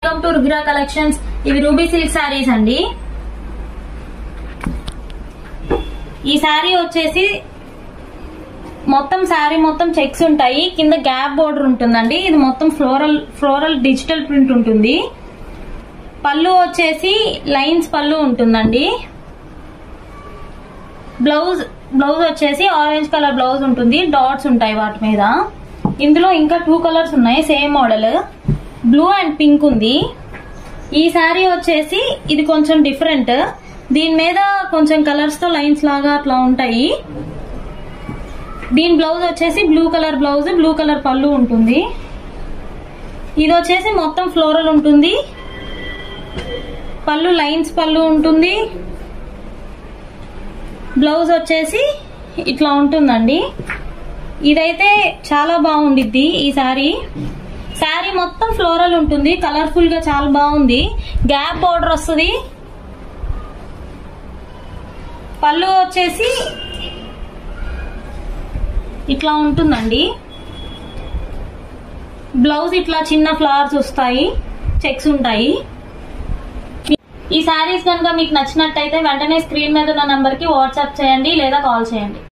Welcome to Rugira collections. ఇవి ruby silk saris అండి. ఈ శారీ వచ్చేసి మొత్తం శారీ మొత్తం చెక్స్ ఉంటాయి, కింద గ్యాప్ బోర్డర్ ఉంటుందండి. ఇది మొత్తం ఫ్లోరల్ డిజిటల్ ప్రింట్ ఉంటుంది. పళ్ళు వచ్చేసి లైన్స్ పళ్ళు ఉంటుందండి. బ్లౌజ్ వచ్చేసి ఆరెంజ్ కలర్ బ్లౌజ్ ఉంటుంది, డాట్స్ ఉంటాయి వాటి మీద. ఇందులో ఇంకా 2 కలర్స్ ఉన్నాయి, same model. Blue and pink ఉంది. ఈ శారీ వచ్చేసి ఇది కొంచెం డిఫరెంట్, దీని మీద కొంచెం కలర్స్ తో లైన్స్ లాగా అట్లా ఉంటాయి. దీని బ్లౌజ్ వచ్చేసి blue colour blouse, blue colour పళ్ళు ఉంటుంది. ఇది వచ్చేసి మొత్తం ఫ్లోరల్ ఉంటుంది, పళ్ళు లైన్స్ పళ్ళు ఉంటుంది. బ్లౌజ్ వచ్చేసి ఇట్లా ఉంటుందండి. ఇదైతే చాలా బాగుండిద్ది. ఈ శారీ మొత్తం ఫ్లోరల్ ఉంటుంది, కలర్ఫుల్ గా చాలా బాగుంది. గ్యాప్ బోర్డర్ వస్తుంది. పళ్ళు వచ్చేసి ఇట్లా ఉంటుందండి. బ్లౌజ్ ఇట్లా చిన్న ఫ్లవర్స్ వస్తాయి, చెక్స్ ఉంటాయి. ఈ శారీస్ కనుక మీకు నచ్చినట్టయితే వెంటనే స్క్రీన్ మీద ఉన్న నంబర్ కి వాట్సాప్ చేయండి లేదా కాల్ చేయండి.